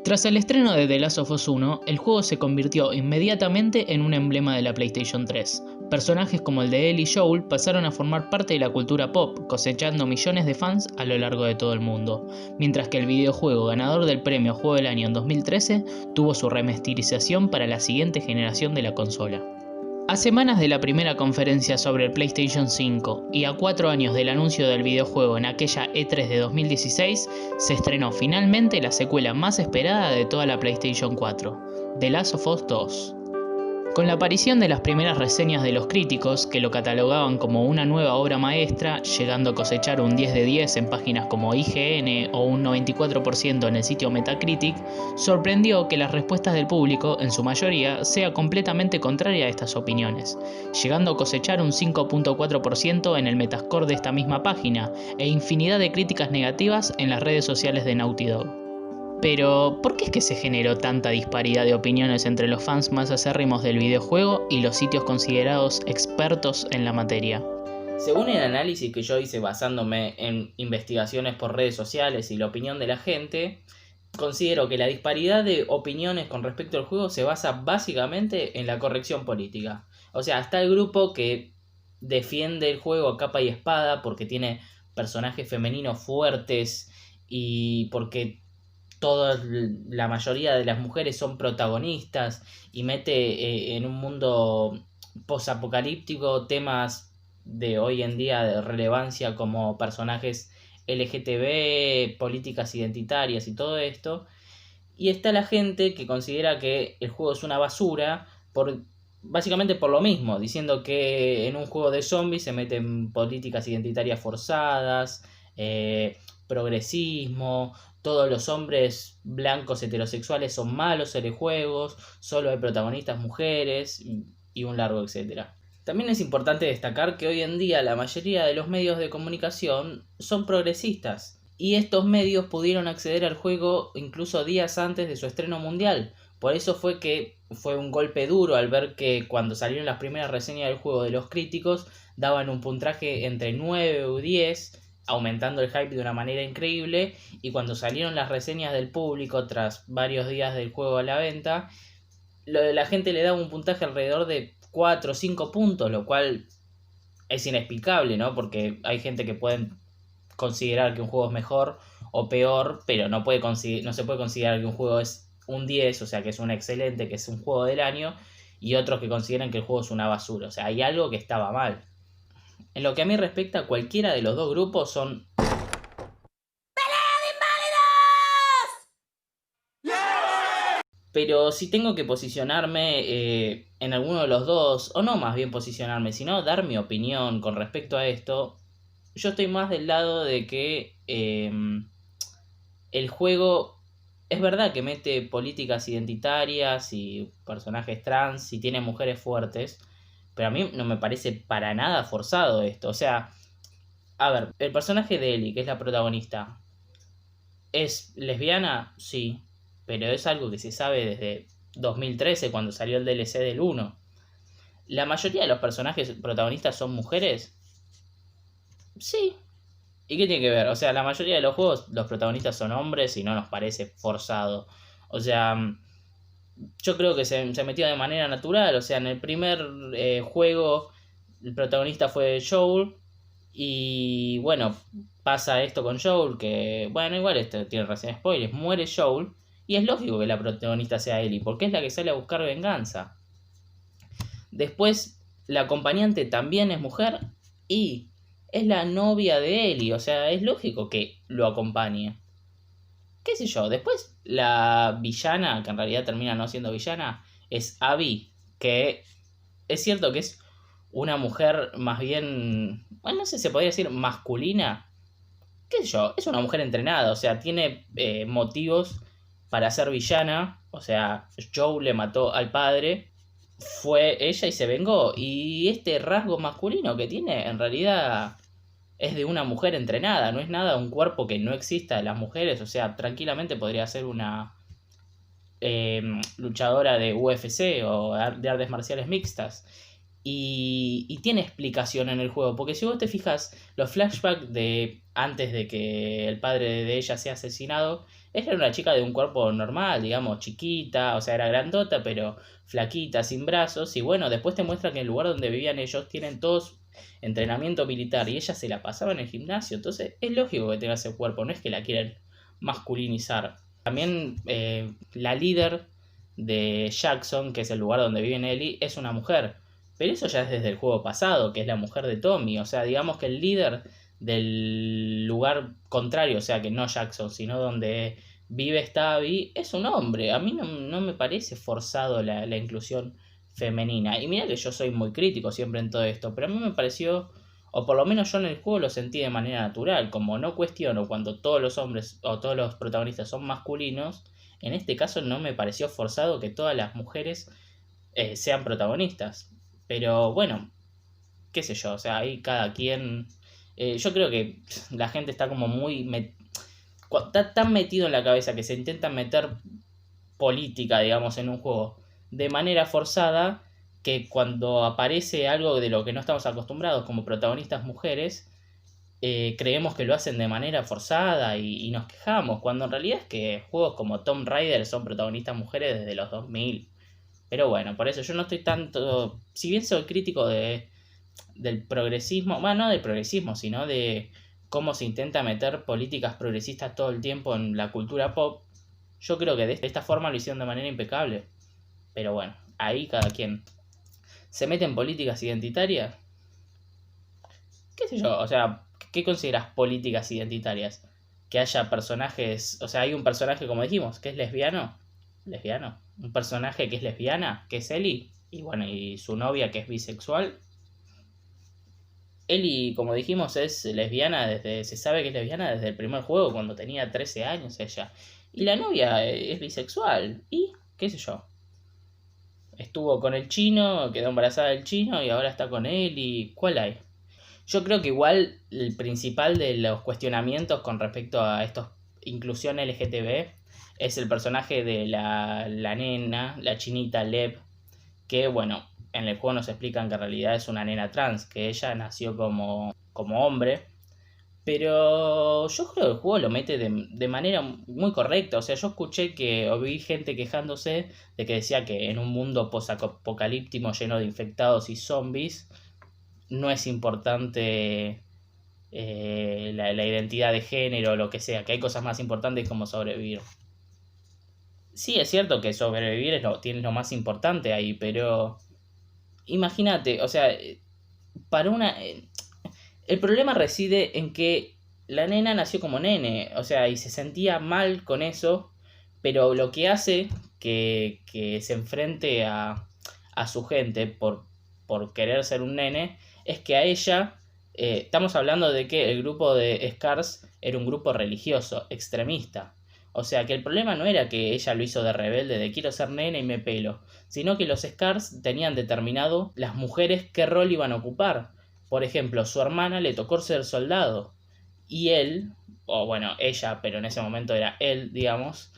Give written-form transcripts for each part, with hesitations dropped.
Tras el estreno de The Last of Us 1, el juego se convirtió inmediatamente en un emblema de la PlayStation 3. Personajes como el de Ellie y Joel pasaron a formar parte de la cultura pop, cosechando millones de fans a lo largo de todo el mundo, mientras que el videojuego ganador del premio Juego del Año en 2013 tuvo su remasterización para la siguiente generación de la consola. A semanas de la primera conferencia sobre el PlayStation 5 y a 4 años del anuncio del videojuego en aquella E3 de 2016, se estrenó finalmente la secuela más esperada de toda la PlayStation 4, The Last of Us 2. Con la aparición de las primeras reseñas de los críticos, que lo catalogaban como una nueva obra maestra, llegando a cosechar un 10 de 10 en páginas como IGN o un 94% en el sitio Metacritic, sorprendió que las respuestas del público, en su mayoría, sea completamente contraria a estas opiniones, llegando a cosechar un 5.4% en el Metascore de esta misma página e infinidad de críticas negativas en las redes sociales de Naughty Dog. Pero, ¿por qué es que se generó tanta disparidad de opiniones entre los fans más acérrimos del videojuego y los sitios considerados expertos en la materia? Según el análisis que yo hice basándome en investigaciones por redes sociales y la opinión de la gente, considero que la disparidad de opiniones con respecto al juego se basa básicamente en la corrección política. O sea, está el grupo que defiende el juego a capa y espada porque tiene personajes femeninos fuertes y porque la mayoría de las mujeres son protagonistas y mete en un mundo posapocalíptico temas de hoy en día de relevancia como personajes LGTB, políticas identitarias y todo esto. Y está la gente que considera que el juego es una basura básicamente por lo mismo, diciendo que en un juego de zombies se meten políticas identitarias forzadas, progresismo, todos los hombres blancos heterosexuales son malos en los juegos, solo hay protagonistas mujeres y un largo etcétera. También es importante destacar que hoy en día la mayoría de los medios de comunicación son progresistas y estos medios pudieron acceder al juego incluso días antes de su estreno mundial. Por eso fue que fue un golpe duro al ver que cuando salieron las primeras reseñas del juego de los críticos daban un puntaje entre 9 o 10, aumentando el hype de una manera increíble, y cuando salieron las reseñas del público tras varios días del juego a la venta, la gente le daba un puntaje alrededor de 4 o 5 puntos, lo cual es inexplicable, ¿no? Porque hay gente que puede considerar que un juego es mejor o peor, pero no se puede considerar que un juego es un 10, o sea que es un excelente, que es un juego del año, y otros que consideran que el juego es una basura. O sea, hay algo que estaba mal. En lo que a mí respecta, cualquiera de los dos grupos son pero si tengo que posicionarme en alguno de los dos, o no más bien posicionarme, sino dar mi opinión con respecto a esto, yo estoy más del lado de que el juego es verdad que mete políticas identitarias y personajes trans y tiene mujeres fuertes, pero a mí no me parece para nada forzado esto. O sea, a ver, el personaje de Ellie, que es la protagonista, ¿es lesbiana? Sí, pero es algo que se sabe desde 2013 cuando salió el DLC del 1. ¿La mayoría de los personajes protagonistas son mujeres? Sí. ¿Y qué tiene que ver? O sea, la mayoría de los juegos los protagonistas son hombres y no nos parece forzado. O sea, yo creo que se metió de manera natural. O sea, en el primer juego el protagonista fue Joel. Y bueno, pasa esto con Joel, que bueno, igual esto tiene recién spoilers, muere Joel. Y es lógico que la protagonista sea Ellie, porque es la que sale a buscar venganza. Después, la acompañante también es mujer y es la novia de Ellie, o sea, es lógico que lo acompañe. ¿Qué sé yo? Después, la villana, que en realidad termina no siendo villana, es Abby, que es cierto que es una mujer más bien, bueno, no sé si se podría decir masculina. ¿Qué sé yo? Es una mujer entrenada, o sea, tiene motivos para ser villana. O sea, Joe le mató al padre, fue ella y se vengó. Y este rasgo masculino que tiene, en realidad es de una mujer entrenada, no es nada un cuerpo que no exista de las mujeres. O sea, tranquilamente podría ser una luchadora de UFC o de artes marciales mixtas. Y tiene explicación en el juego, porque si vos te fijas, los flashbacks de antes de que el padre de ella sea asesinado Ella era una chica de un cuerpo normal, digamos, chiquita, o sea, era grandota, pero flaquita, sin brazos. Y bueno, después te muestra que en el lugar donde vivían ellos tienen todos entrenamiento militar y ella se la pasaba en el gimnasio. Entonces es lógico que tenga ese cuerpo, no es que la quieran masculinizar. También la líder de Jackson, que es el lugar donde vive Ellie, es una mujer. Pero eso ya es desde el juego pasado, que es la mujer de Tommy. O sea, digamos que el líder del lugar contrario, o sea, que no Jackson, sino donde vive Stabby, es un hombre. A mí no me parece forzado la inclusión femenina. Y mira que yo soy muy crítico siempre en todo esto, pero a mí me pareció, o por lo menos yo en el juego lo sentí de manera natural, como no cuestiono cuando todos los hombres o todos los protagonistas son masculinos, en este caso no me pareció forzado que todas las mujeres sean protagonistas. Pero bueno, qué sé yo, o sea, ahí cada quien... yo creo que la gente está como muy... está tan metido en la cabeza que se intenta meter política, digamos, en un juego de manera forzada, que cuando aparece algo de lo que no estamos acostumbrados como protagonistas mujeres, creemos que lo hacen de manera forzada y nos quejamos, cuando en realidad es que juegos como Tomb Raider son protagonistas mujeres desde los 2000. Pero bueno, por eso yo no estoy tanto, si bien soy crítico del progresismo, bueno, no del progresismo, sino de cómo se intenta meter políticas progresistas todo el tiempo en la cultura pop, yo creo que de esta forma lo hicieron de manera impecable. Pero bueno, ahí cada quien se mete en políticas identitarias. ¿Qué sé yo? O sea, ¿qué consideras políticas identitarias? Que haya personajes, o sea, hay un personaje, como dijimos, que es lesbiano. Lesbiano. Un personaje que es lesbiana, que es Ellie. Y bueno, y su novia que es bisexual. Ellie, como dijimos, es lesbiana se sabe que es lesbiana desde el primer juego, cuando tenía 13 años ella. Y la novia es bisexual. Y, qué sé yo. Estuvo con el chino, quedó embarazada del chino y ahora está con él. ¿Y cuál hay? Yo creo que igual el principal de los cuestionamientos con respecto a esta inclusión LGTB es el personaje de la nena, la chinita Lev, que bueno, en el juego nos explican que en realidad es una nena trans, que ella nació como hombre, pero yo creo que el juego lo mete de manera muy correcta. O sea, yo escuché que o vi gente quejándose de que decía que en un mundo posapocalíptico lleno de infectados y zombies, no es importante la identidad de género o lo que sea, que hay cosas más importantes como sobrevivir. Sí, es cierto que sobrevivir tienes lo más importante ahí, pero imagínate, o sea, para una... el problema reside en que la nena nació como nene, o sea, y se sentía mal con eso, pero lo que hace que se enfrente a su gente por querer ser un nene es que a ella, estamos hablando de que el grupo de Scars era un grupo religioso, extremista. O sea que el problema no era que ella lo hizo de rebelde, de quiero ser nene y me pelo, sino que los Scars tenían determinado las mujeres qué rol iban a ocupar. Por ejemplo, su hermana le tocó ser soldado y él, o bueno, ella, pero en ese momento era él, digamos,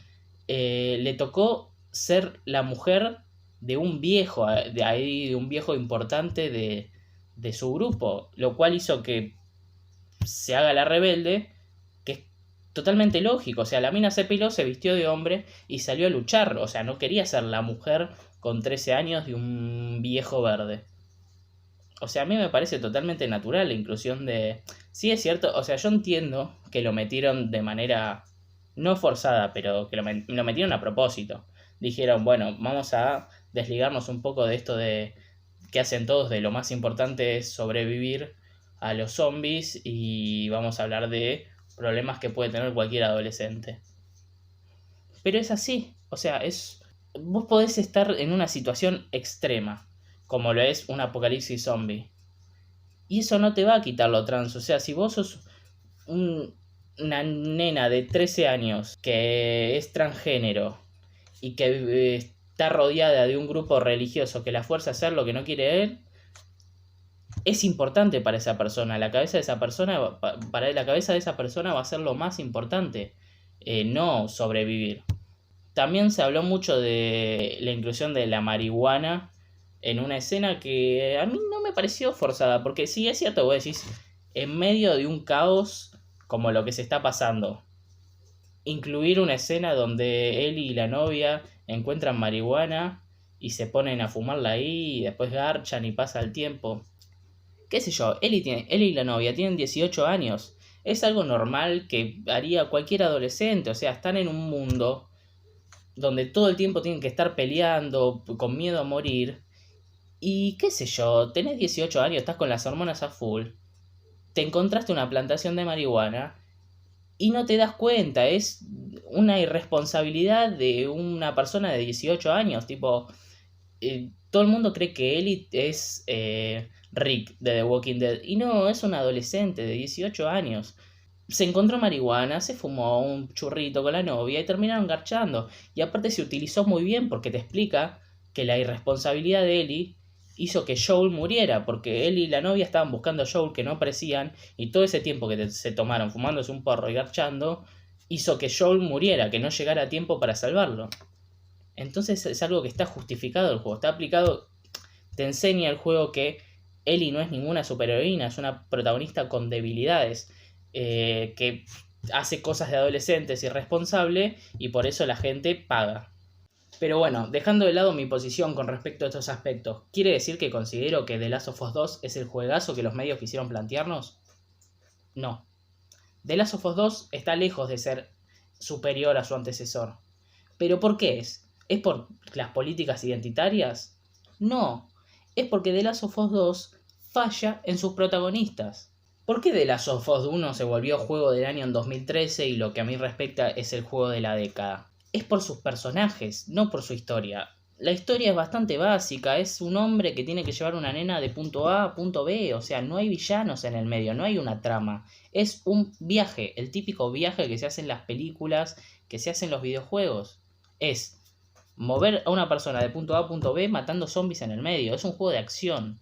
le tocó ser la mujer de un viejo, de un viejo importante de su grupo, lo cual hizo que se haga la rebelde, que es totalmente lógico. O sea, la mina se peló, se vistió de hombre y salió a luchar. O sea, no quería ser la mujer con 13 años de un viejo verde. O sea, a mí me parece totalmente natural la inclusión de... Sí, es cierto, o sea, yo entiendo que lo metieron de manera no forzada, pero que lo metieron a propósito. Dijeron, bueno, vamos a desligarnos un poco de esto de que hacen todos, de lo más importante es sobrevivir a los zombies y vamos a hablar de problemas que puede tener cualquier adolescente. Pero es así, o sea, vos podés estar en una situación extrema, como lo es un apocalipsis zombie. Y eso no te va a quitar lo trans. O sea, si vos sos una nena de 13 años que es transgénero y que está rodeada de un grupo religioso que la fuerza a hacer lo que no quiere él, es importante para esa persona. La cabeza de esa persona, para la cabeza de esa persona va a ser lo más importante, no sobrevivir. También se habló mucho de la inclusión de la marihuana en una escena que a mí no me pareció forzada, porque sí, es cierto, vos decís, en medio de un caos como lo que se está pasando, incluir una escena donde él y la novia encuentran marihuana y se ponen a fumarla ahí y después garchan y pasa el tiempo. Qué sé yo, él y la novia tienen 18 años. Es algo normal que haría cualquier adolescente. O sea, están en un mundo donde todo el tiempo tienen que estar peleando, con miedo a morir. Y qué sé yo, tenés 18 años, estás con las hormonas a full. Te encontraste una plantación de marihuana y no te das cuenta. Es una irresponsabilidad de una persona de 18 años. Tipo, todo el mundo cree que Ellie es Rick de The Walking Dead. Y no, es un adolescente de 18 años. Se encontró marihuana, se fumó un churrito con la novia y terminaron garchando. Y aparte se utilizó muy bien porque te explica que la irresponsabilidad de Ellie hizo que Joel muriera, porque él y la novia estaban buscando a Joel que no aparecían, y todo ese tiempo que se tomaron fumándose un porro y garchando hizo que Joel muriera, que no llegara a tiempo para salvarlo. Entonces es algo que está justificado el juego, está aplicado, te enseña el juego que Ellie no es ninguna superheroína, es una protagonista con debilidades, que hace cosas de adolescentes irresponsable y por eso la gente paga. Pero bueno, dejando de lado mi posición con respecto a estos aspectos, ¿quiere decir que considero que The Last of Us 2 es el juegazo que los medios quisieron plantearnos? No. The Last of Us 2 está lejos de ser superior a su antecesor. ¿Pero por qué es? ¿Es por las políticas identitarias? No. Es porque The Last of Us 2 falla en sus protagonistas. ¿Por qué The Last of Us 1 se volvió juego del año en 2013 y lo que a mí respecta es el juego de la década? Es por sus personajes, no por su historia. La historia es bastante básica, es un hombre que tiene que llevar una nena de punto A a punto B, o sea, no hay villanos en el medio, no hay una trama. Es un viaje, el típico viaje que se hace en las películas, que se hace en los videojuegos. Es mover a una persona de punto A a punto B matando zombies en el medio, es un juego de acción.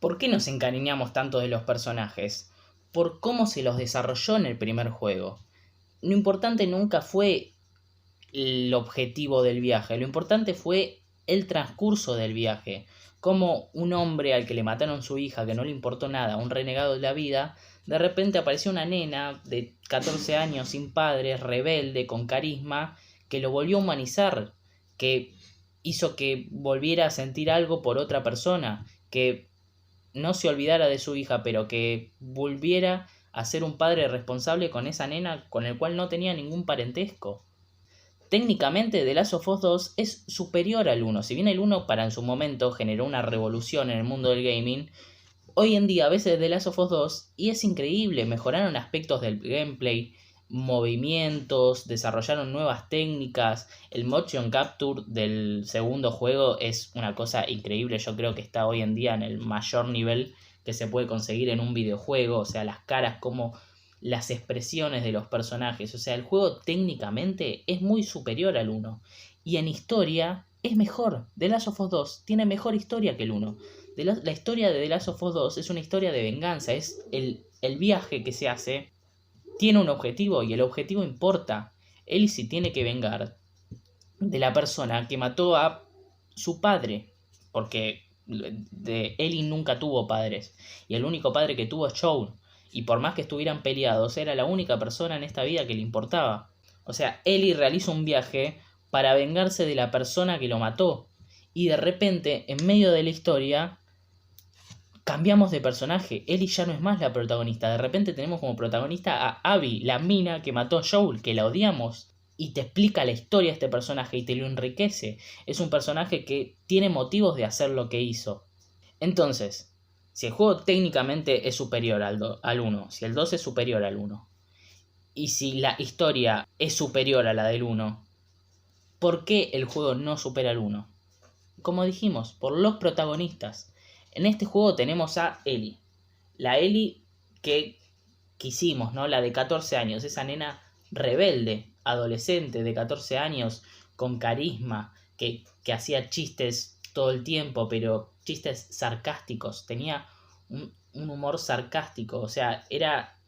¿Por qué nos encariñamos tanto de los personajes? Por cómo se los desarrolló en el primer juego. Lo importante nunca fue el objetivo del viaje, lo importante fue el transcurso del viaje. Como un hombre al que le mataron su hija, que no le importó nada, un renegado de la vida, de repente apareció una nena de 14 años sin padres, rebelde, con carisma, que lo volvió a humanizar, que hizo que volviera a sentir algo por otra persona, que no se olvidara de su hija, pero que volviera a ser un padre responsable con esa nena con el cual no tenía ningún parentesco. Técnicamente The Last of Us 2 es superior al 1, si bien el 1 para en su momento generó una revolución en el mundo del gaming, hoy en día a veces The Last of Us 2 y es increíble, mejoraron aspectos del gameplay, movimientos, desarrollaron nuevas técnicas, el motion capture del segundo juego es una cosa increíble, yo creo que está hoy en día en el mayor nivel que se puede conseguir en un videojuego, o sea, las caras como las expresiones de los personajes, o sea, el juego técnicamente es muy superior al 1 y en historia es mejor. The Last of Us 2 tiene mejor historia que el 1. La historia de The Last of Us 2 es una historia de venganza, es el viaje que se hace, tiene un objetivo y el objetivo importa. Ellie se tiene que vengar de la persona que mató a su padre, porque Ellie nunca tuvo padres y el único padre que tuvo es Joel. Y por más que estuvieran peleados, era la única persona en esta vida que le importaba. O sea, Ellie realiza un viaje para vengarse de la persona que lo mató. Y de repente, en medio de la historia, cambiamos de personaje. Ellie ya no es más la protagonista. De repente tenemos como protagonista a Abby, la mina que mató a Joel, que la odiamos. Y te explica la historia de este personaje y te lo enriquece. Es un personaje que tiene motivos de hacer lo que hizo. Entonces, si el juego técnicamente es superior al 1, si el 2 es superior al 1, y si la historia es superior a la del 1, ¿por qué el juego no supera al 1? Como dijimos, por los protagonistas. En este juego tenemos a Ellie. La Ellie que quisimos, ¿no? La de 14 años, esa nena rebelde, adolescente de 14 años, con carisma, que hacía chistes todo el tiempo, pero chistes sarcásticos, tenía un humor sarcástico, o sea, era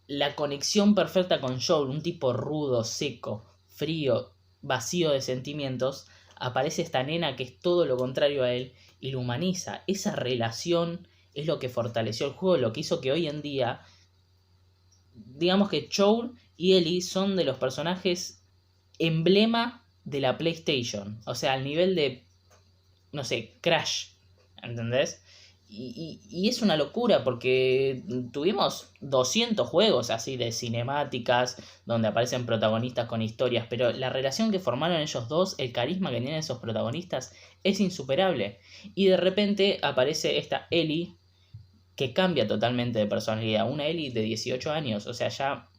la conexión perfecta con Joel, un tipo rudo, seco, frío, vacío de sentimientos. Aparece esta nena que es todo lo contrario a él y lo humaniza. Esa relación es lo que fortaleció el juego, lo que hizo que hoy en día digamos que Joel y Ellie son de los personajes emblema de la PlayStation. O sea, al nivel de, no sé, Crash. ¿Entendés? Y es una locura porque tuvimos 200 juegos así de cinemáticas donde aparecen protagonistas con historias, pero la relación que formaron ellos dos, el carisma que tienen esos protagonistas es insuperable. Y de repente aparece esta Ellie que cambia totalmente de personalidad, una Ellie de 18 años, o sea, ya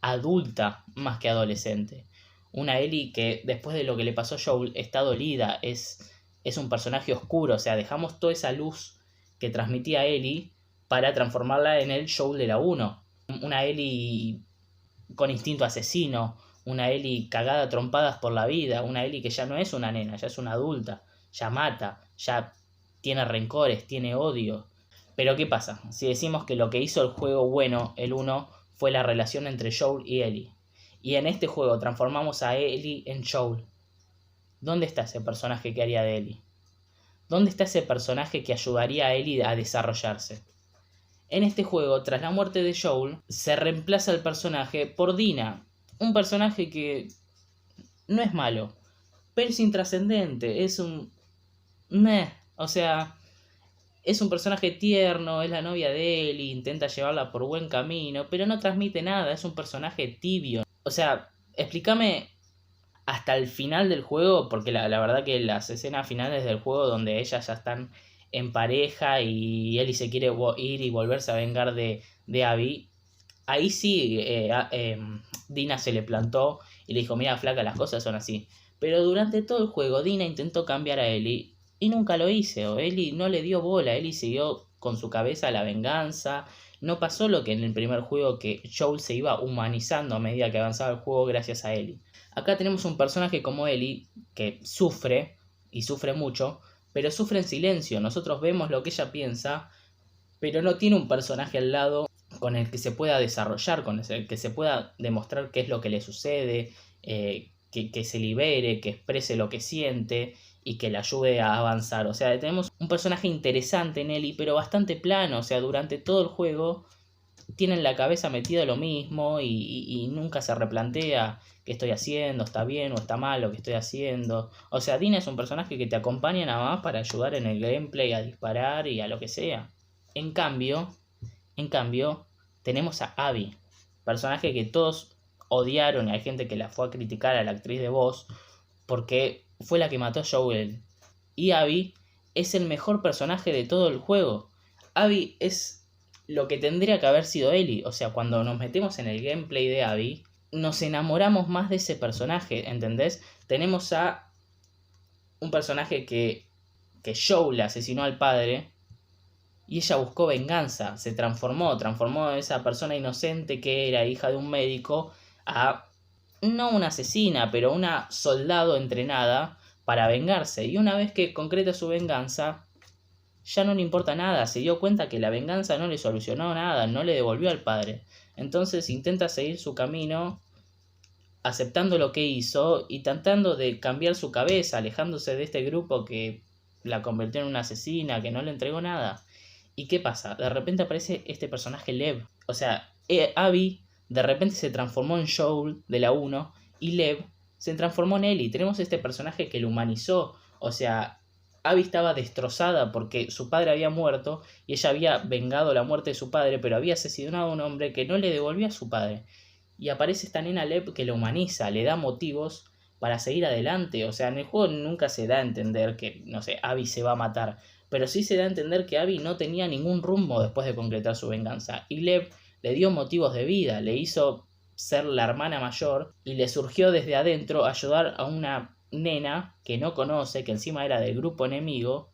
adulta más que adolescente. Una Ellie que después de lo que le pasó a Joel está dolida, es un personaje oscuro, o sea, dejamos toda esa luz que transmitía Ellie para transformarla en el Joel de la 1. Una Ellie con instinto asesino, una Ellie cagada a trompadas por la vida, una Ellie que ya no es una nena, ya es una adulta, ya mata, ya tiene rencores, tiene odio. Pero ¿qué pasa? Si decimos que lo que hizo el juego bueno, el 1, fue la relación entre Joel y Ellie. Y en este juego transformamos a Ellie en Joel. ¿Dónde está ese personaje que haría de Ellie? ¿Dónde está ese personaje que ayudaría a Ellie a desarrollarse? En este juego, tras la muerte de Joel, se reemplaza el personaje por Dina. Un personaje que no es malo, pero es intrascendente, es un... Meh. O sea, es un personaje tierno, es la novia de Ellie, intenta llevarla por buen camino, pero no transmite nada, es un personaje tibio. O sea, explícame hasta el final del juego, porque la verdad que las escenas finales del juego donde ellas ya están en pareja y Ellie se quiere ir y volverse a vengar de Abby, ahí sí Dina se le plantó y le dijo, mira flaca, las cosas son así. Pero durante todo el juego Dina intentó cambiar a Ellie y nunca lo hizo. Ellie no le dio bola, Ellie siguió con su cabeza a la venganza. No pasó lo que en el primer juego, que Joel se iba humanizando a medida que avanzaba el juego gracias a Ellie. Acá tenemos un personaje como Ellie que sufre, y sufre mucho, pero sufre en silencio. Nosotros vemos lo que ella piensa, pero no tiene un personaje al lado con el que se pueda desarrollar, con el que se pueda demostrar qué es lo que le sucede, que se libere, que exprese lo que siente y que le ayude a avanzar. O sea, tenemos un personaje interesante en Ellie, pero bastante plano. O sea, durante todo el juego tienen la cabeza metida lo mismo y nunca se replantea qué estoy haciendo, está bien o está mal lo que estoy haciendo. O sea, Dina es un personaje que te acompaña nada más para ayudar en el gameplay, a disparar y a lo que sea. En cambio, tenemos a Abby, personaje que todos odiaron y hay gente que la fue a criticar a la actriz de voz porque fue la que mató a Joel. Y Abby es el mejor personaje de todo el juego. Abby es lo que tendría que haber sido Ellie. O sea, cuando nos metemos en el gameplay de Abby, nos enamoramos más de ese personaje, ¿entendés? Tenemos a un personaje que Joel asesinó al padre y ella buscó venganza, se transformó de esa persona inocente que era hija de un médico a no una asesina, pero una soldado entrenada para vengarse. Y una vez que concreta su venganza, ya no le importa nada, se dio cuenta que la venganza no le solucionó nada, no le devolvió al padre. Entonces intenta seguir su camino aceptando lo que hizo y tratando de cambiar su cabeza, alejándose de este grupo que la convirtió en una asesina, que no le entregó nada. ¿Y qué pasa? De repente aparece este personaje Lev. O sea, Abby de repente se transformó en Joel de la 1 y Lev se transformó en Ellie. Tenemos este personaje que lo humanizó. O sea, Abby estaba destrozada porque su padre había muerto y ella había vengado la muerte de su padre, pero había asesinado a un hombre que no le devolvió a su padre. Y aparece esta nena Lev que lo humaniza, le da motivos para seguir adelante. O sea, en el juego nunca se da a entender que, no sé, Abby se va a matar, pero sí se da a entender que Abby no tenía ningún rumbo después de concretar su venganza. Y Lev le dio motivos de vida, le hizo ser la hermana mayor y le surgió desde adentro ayudar a una nena que no conoce, que encima era del grupo enemigo,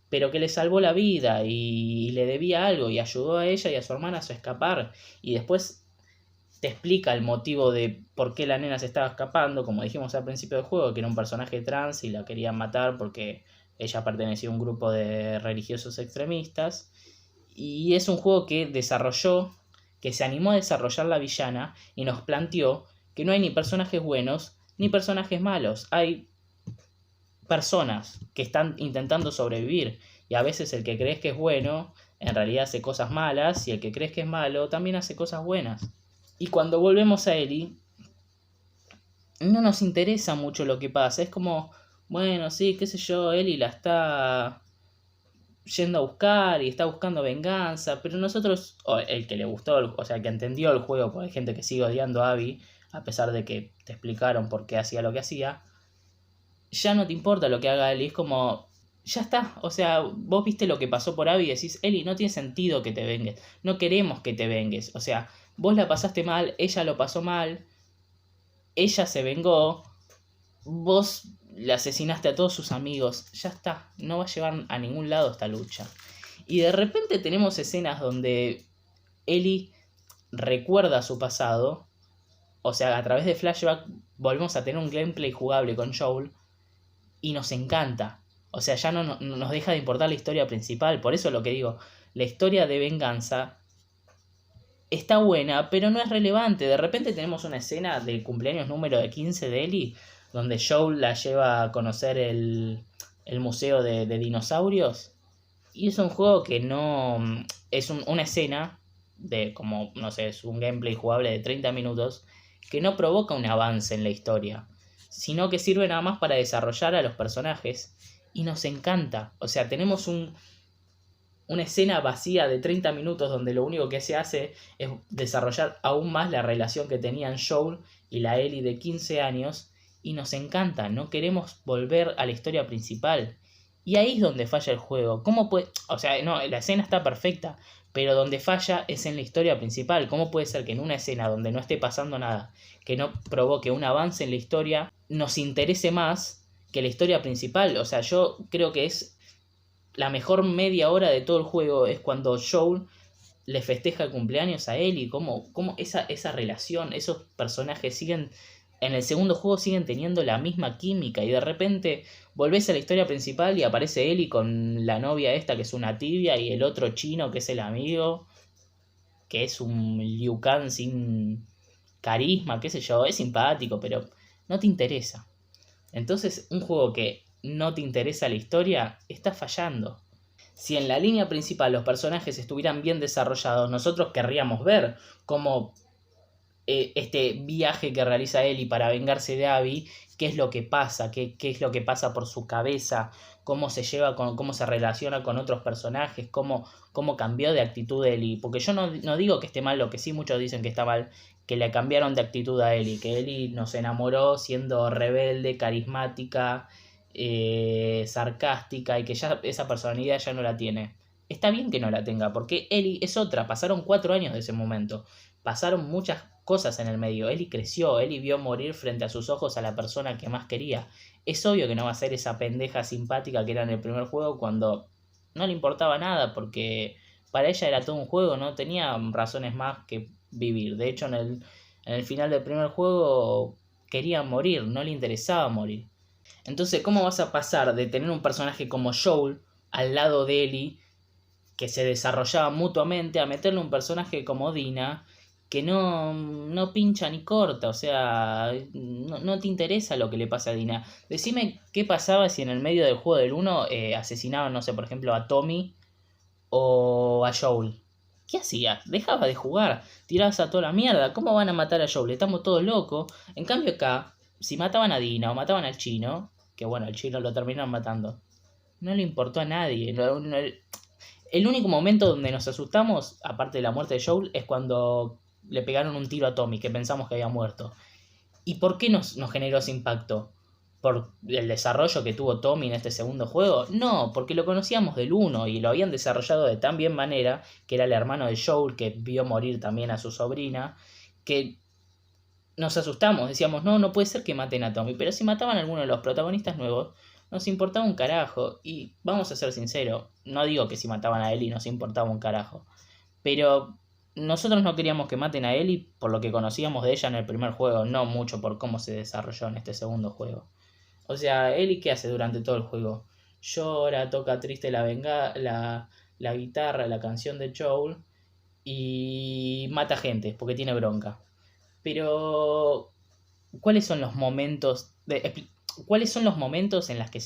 pero que le salvó la vida y le debía algo y ayudó a ella y a su hermana a escapar. Y después te explica el motivo de por qué la nena se estaba escapando, como dijimos al principio del juego, que era un personaje trans y la querían matar porque ella pertenecía a un grupo de religiosos extremistas. Y es un juego que desarrolló, que se animó a desarrollar la villana y nos planteó que no hay ni personajes buenos ni personajes malos. Hay personas que están intentando sobrevivir y a veces el que crees que es bueno en realidad hace cosas malas, y el que crees que es malo también hace cosas buenas. Y cuando volvemos a Ellie, no nos interesa mucho lo que pasa. Es como, bueno, sí, qué sé yo, Ellie la está yendo a buscar y está buscando venganza, pero nosotros, o el que le gustó, o sea, el que entendió el juego, porque hay gente que sigue odiando a Abby, a pesar de que te explicaron por qué hacía lo que hacía, ya no te importa lo que haga Ellie, es como, ya está, o sea, vos viste lo que pasó por Abby y decís, Ellie, no tiene sentido que te vengues, no queremos que te vengues, o sea, vos la pasaste mal, ella lo pasó mal, ella se vengó, vos le asesinaste a todos sus amigos, ya está, no va a llevar a ningún lado esta lucha. Y de repente tenemos escenas donde Ellie recuerda su pasado, o sea, a través de flashback volvemos a tener un gameplay jugable con Joel y nos encanta. O sea, ya no nos deja de importar la historia principal, por eso lo que digo, la historia de venganza está buena, pero no es relevante. De repente tenemos una escena del cumpleaños número de 15 de Ellie, donde Joel la lleva a conocer el museo de dinosaurios. Y es un juego que no... Es una escena de como, no sé, es un gameplay jugable de 30 minutos que no provoca un avance en la historia, sino que sirve nada más para desarrollar a los personajes. Y nos encanta. O sea, tenemos una escena vacía de 30 minutos donde lo único que se hace es desarrollar aún más la relación que tenían Joel y la Ellie de 15 años y nos encanta, no queremos volver a la historia principal. Y ahí es donde falla el juego. ¿Cómo puede? O sea, no, la escena está perfecta, pero donde falla es en la historia principal. ¿Cómo puede ser que en una escena donde no esté pasando nada, que no provoque un avance en la historia, nos interese más que la historia principal? O sea, yo creo que es la mejor media hora de todo el juego es cuando Joel le festeja el cumpleaños a Ellie, cómo esa relación, esos personajes siguen, en el segundo juego siguen teniendo la misma química y de repente volvés a la historia principal y aparece Ellie con la novia esta que es una tibia y el otro chino que es el amigo, que es un Liu Kang sin carisma, qué sé yo, es simpático, pero no te interesa. Entonces, un juego que no te interesa la historia está fallando. Si en la línea principal los personajes estuvieran bien desarrollados, nosotros querríamos ver cómo este viaje que realiza Ellie para vengarse de Abby, qué es lo que pasa, qué es lo que pasa por su cabeza, cómo se lleva con, cómo se relaciona con otros personajes, cómo cambió de actitud Ellie. Porque yo no digo que esté mal, lo que sí muchos dicen que está mal, que le cambiaron de actitud a Ellie, que Ellie nos enamoró siendo rebelde, carismática, sarcástica y que ya esa personalidad ya no la tiene. Está bien que no la tenga, porque Ellie es otra, pasaron 4 años de ese momento, pasaron muchas cosas en el medio, Ellie creció, Ellie vio morir frente a sus ojos a la persona que más quería. Es obvio que no va a ser esa pendeja simpática que era en el primer juego cuando no le importaba nada, porque para ella era todo un juego, no tenía razones más que vivir. De hecho, en el final del primer juego quería morir, no le interesaba morir. Entonces, ¿cómo vas a pasar de tener un personaje como Joel al lado de Ellie, que se desarrollaba mutuamente, a meterle un personaje como Dina, que no pincha ni corta? O sea, no te interesa lo que le pasa a Dina. Decime qué pasaba si en el medio del juego del 1 asesinaban, no sé, por ejemplo, a Tommy o a Joel. ¿Qué hacías? Dejabas de jugar, tirabas a toda la mierda. ¿Cómo van a matar a Joel? Estamos todos locos. En cambio acá, si mataban a Dina o mataban al chino, que bueno, al chino lo terminaron matando, no le importó a nadie. El único momento donde nos asustamos, aparte de la muerte de Joel, es cuando le pegaron un tiro a Tommy, que pensamos que había muerto. ¿Y por qué nos generó ese impacto? ¿Por el desarrollo que tuvo Tommy en este segundo juego? No, porque lo conocíamos del uno y lo habían desarrollado de tan bien manera, que era el hermano de Joel, que vio morir también a su sobrina, que nos asustamos, decíamos, no puede ser que maten a Tommy, pero si mataban a alguno de los protagonistas nuevos, nos importaba un carajo. Y vamos a ser sinceros, no digo que si mataban a Ellie nos importaba un carajo, pero nosotros no queríamos que maten a Ellie por lo que conocíamos de ella en el primer juego, no mucho por cómo se desarrolló en este segundo juego. O sea, Ellie, ¿qué hace durante todo el juego? Llora, toca triste la guitarra, la canción de Joel y mata gente porque tiene bronca. Pero, ¿cuáles son los momentos cuáles son los momentos en los que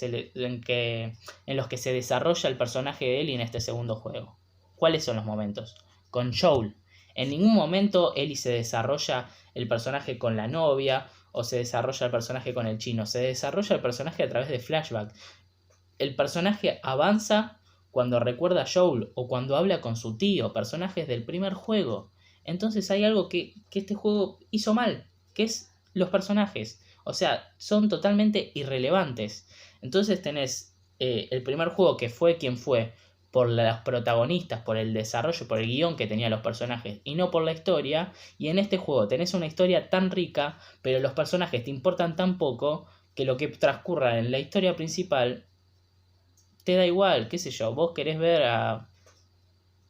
se desarrolla el personaje de Ellie en este segundo juego? ¿Cuáles son los momentos? Con Joel. En ningún momento Ellie se desarrolla el personaje con la novia o se desarrolla el personaje con el chino. Se desarrolla el personaje a través de flashback. El personaje avanza cuando recuerda a Joel o cuando habla con su tío, personajes del primer juego. Entonces hay algo que este juego hizo mal, que es los personajes. O sea, son totalmente irrelevantes. Entonces tenés el primer juego que fue quien fue por los protagonistas, por el desarrollo, por el guión que tenían los personajes y no por la historia. Y en este juego tenés una historia tan rica, pero los personajes te importan tan poco que lo que transcurra en la historia principal te da igual, qué sé yo. Vos querés ver a...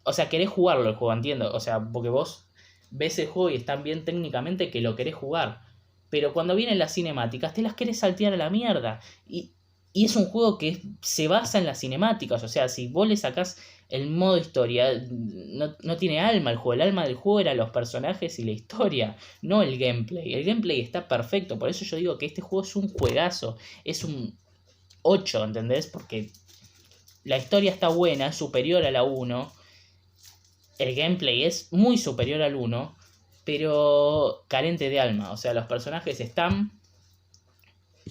O sea, querés jugarlo el juego, entiendo. O sea, porque vos ves el juego y es tan bien técnicamente que lo querés jugar. Pero cuando vienen las cinemáticas, te las querés saltear a la mierda. Y es un juego que se basa en las cinemáticas. O sea, si vos le sacás el modo historia, no tiene alma el juego. El alma del juego era los personajes y la historia, no el gameplay. El gameplay está perfecto. Por eso yo digo que este juego es un juegazo. Es un 8, ¿entendés? Porque la historia está buena, es superior a la 1. El gameplay es muy superior al 1, pero carente de alma. O sea, los personajes están,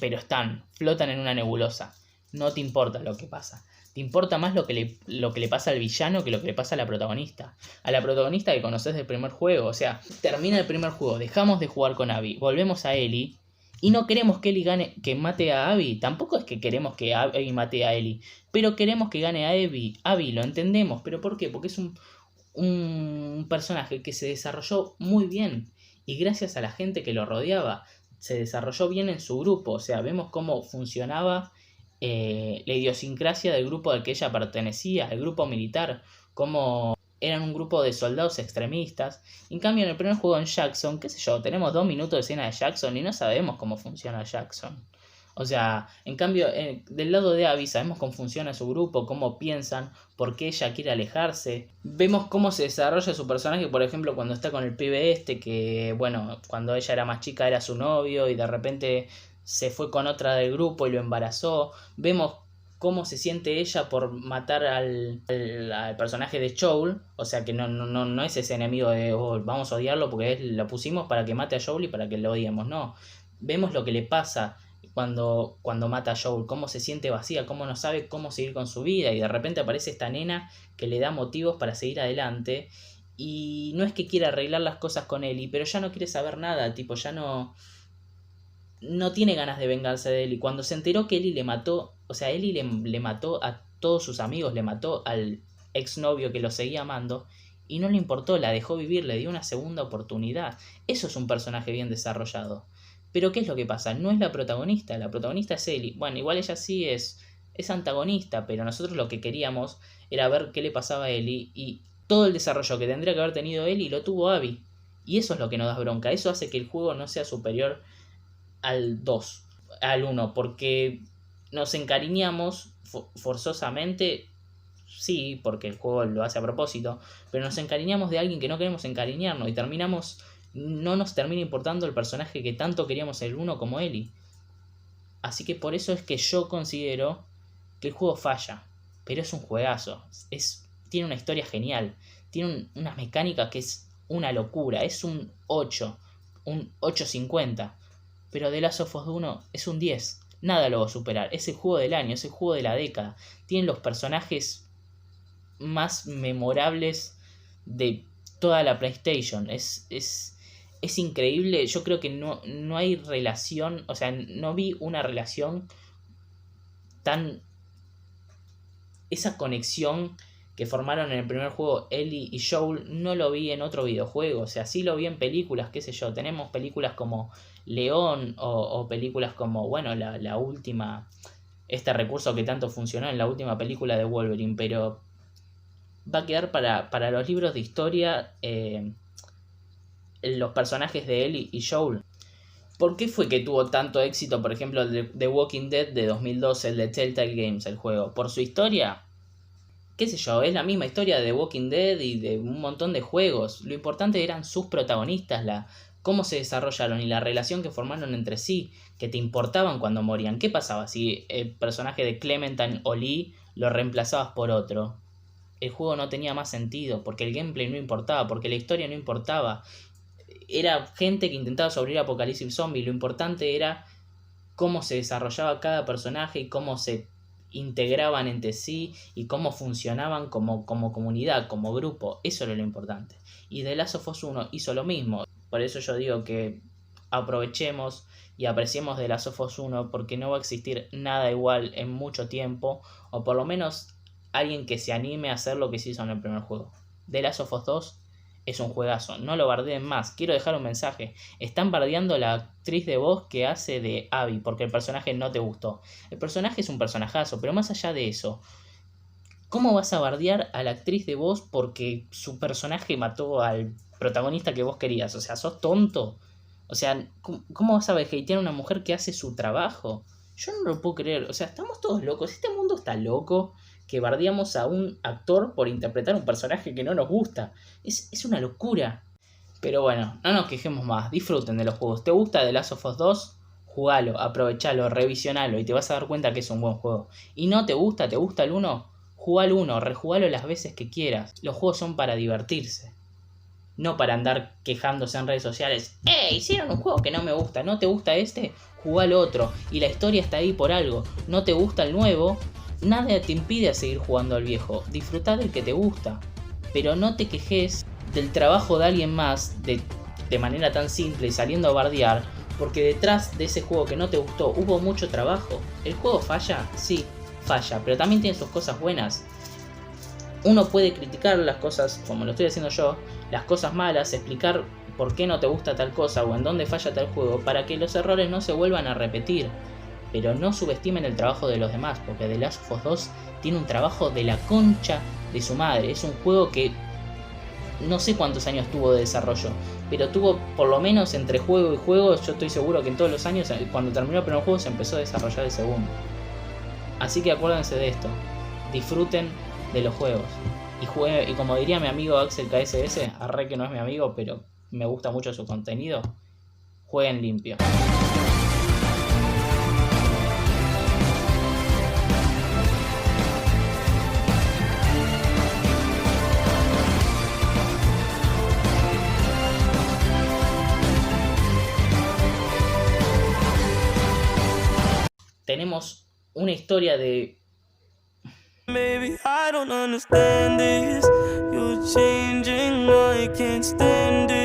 pero flotan en una nebulosa. No te importa lo que pasa. Te importa más lo que le pasa al villano que lo que le pasa a la protagonista. A la protagonista que conoces del primer juego. O sea, termina el primer juego, dejamos de jugar con Abby, volvemos a Ellie. Y no queremos que Ellie gane, que mate a Abby. Tampoco es que queremos que Abby mate a Ellie. Pero queremos que gane a Abby, lo entendemos. ¿Pero por qué? Porque es un personaje que se desarrolló muy bien. Y gracias a la gente que lo rodeaba, se desarrolló bien en su grupo. O sea, vemos cómo funcionaba la idiosincrasia del grupo al que ella pertenecía, el grupo militar. Cómo eran un grupo de soldados extremistas. En cambio, en el primer juego en Jackson, qué sé yo, tenemos 2 minutos de escena de Jackson y no sabemos cómo funciona Jackson. O sea, en cambio, del lado de Abby sabemos cómo funciona su grupo, cómo piensan, por qué ella quiere alejarse. Vemos cómo se desarrolla su personaje, por ejemplo, cuando está con el pibe este, que, bueno, cuando ella era más chica era su novio y de repente se fue con otra del grupo y lo embarazó. Vemos cómo se siente ella por matar al personaje de Joel. O sea que no es ese enemigo de vamos a odiarlo porque lo pusimos para que mate a Joel y para que lo odiemos. No. Vemos lo que le pasa cuando mata a Joel, cómo se siente vacía, cómo no sabe cómo seguir con su vida. Y de repente aparece esta nena que le da motivos para seguir adelante. Y no es que quiera arreglar las cosas con Ellie, pero ya no quiere saber nada. Tipo, ya no tiene ganas de vengarse de Ellie. Cuando se enteró que Ellie le mató, o sea, Ellie le mató a todos sus amigos, le mató al exnovio que lo seguía amando, y no le importó, la dejó vivir, le dio una segunda oportunidad. Eso es un personaje bien desarrollado. Pero ¿qué es lo que pasa? No es la protagonista es Ellie. Bueno, igual ella sí es antagonista, pero nosotros lo que queríamos era ver qué le pasaba a Ellie, y todo el desarrollo que tendría que haber tenido Ellie lo tuvo Abby. Y eso es lo que nos da bronca, eso hace que el juego no sea superior al 2, al 1, porque nos encariñamos forzosamente, sí, porque el juego lo hace a propósito, pero nos encariñamos de alguien que no queremos encariñarnos y no nos termina importando el personaje que tanto queríamos el 1 como Ellie. Así que por eso es que yo considero que el juego falla, pero es un juegazo, tiene una historia genial, tiene unas mecánicas que es una locura, es un 8, un 8.50. Pero The Last of Us 1 es un 10. Nada lo va a superar. Es el juego del año, es el juego de la década. Tienen los personajes más memorables de toda la PlayStation. Es increíble. Yo creo que no hay relación. O sea, no vi una relación tan... Esa conexión que formaron en el primer juego Ellie y Joel, no lo vi en otro videojuego. O sea, sí lo vi en películas, qué sé yo. Tenemos películas como León o películas como, bueno, la última, este recurso que tanto funcionó en la última película de Wolverine, pero va a quedar para los libros de historia los personajes de Ellie y Joel. ¿Por qué fue que tuvo tanto éxito, por ejemplo, el de The Walking Dead de 2012, el de Telltale Games, el juego? ¿Por su historia? Qué sé yo, es la misma historia de The Walking Dead y de un montón de juegos. Lo importante eran sus protagonistas, cómo se desarrollaron y la relación que formaron entre sí, que te importaban cuando morían. ¿Qué pasaba si el personaje de Clementine o Lee lo reemplazabas por otro? el juego no tenía más sentido, porque el gameplay no importaba, porque la historia no importaba. Era gente que intentaba sobrevivir a Apocalipsis Zombie, lo importante era cómo se desarrollaba cada personaje y cómo se integraban entre sí y cómo funcionaban como comunidad, como grupo. Eso era lo importante. Y The Last of Us 1 hizo lo mismo. Por eso yo digo que aprovechemos y apreciemos The Last of Us 1, porque no va a existir nada igual en mucho tiempo, o por lo menos alguien que se anime a hacer lo que se hizo en el primer juego. The Last of Us 2 es un juegazo, no lo bardeen más. Quiero dejar un mensaje: están bardeando a la actriz de voz que hace de Abby porque el personaje no te gustó. El personaje es un personajazo, pero más allá de eso, ¿cómo vas a bardear a la actriz de voz porque su personaje mató al protagonista que vos querías? O sea, ¿sos tonto? O sea, ¿cómo vas a hatear a una mujer que hace su trabajo? Yo no lo puedo creer. O sea, estamos todos locos. Este mundo está loco que bardeamos a un actor por interpretar un personaje que no nos gusta. Es una locura. Pero bueno, no nos quejemos más. Disfruten de los juegos. ¿Te gusta The Last of Us 2? Jugalo, aprovechalo, revisionalo y te vas a dar cuenta que es un buen juego. ¿Y no te gusta el 1? Jugá al 1, rejugalo las veces que quieras. Los juegos son para divertirse. No para andar quejándose en redes sociales. Hicieron un juego que no me gusta. ¿No te gusta este? Jugá al otro. Y la historia está ahí por algo. ¿No te gusta el nuevo? Nada te impide a seguir jugando al viejo. Disfrutá del que te gusta. Pero no te quejes del trabajo de alguien más de manera tan simple, saliendo a bardear, porque detrás de ese juego que no te gustó hubo mucho trabajo. ¿El juego falla? Sí, falla, pero también tiene sus cosas buenas. Uno puede criticar las cosas, como lo estoy haciendo yo, las cosas malas, explicar por qué no te gusta tal cosa o en dónde falla tal juego, para que los errores no se vuelvan a repetir. Pero no subestimen el trabajo de los demás, porque The Last of Us 2 tiene un trabajo de la concha de su madre. Es un juego que no sé cuántos años tuvo de desarrollo, pero tuvo por lo menos entre juego y juego. Yo estoy seguro que en todos los años, cuando terminó el primer juego, se empezó a desarrollar el segundo. Así que acuérdense de esto, disfruten de los juegos y como diría mi amigo Axel KSS, arre que no es mi amigo, pero me gusta mucho su contenido, jueguen limpio. Tenemos una historia de... Maybe I don't understand this. You're changing, I can't stand it.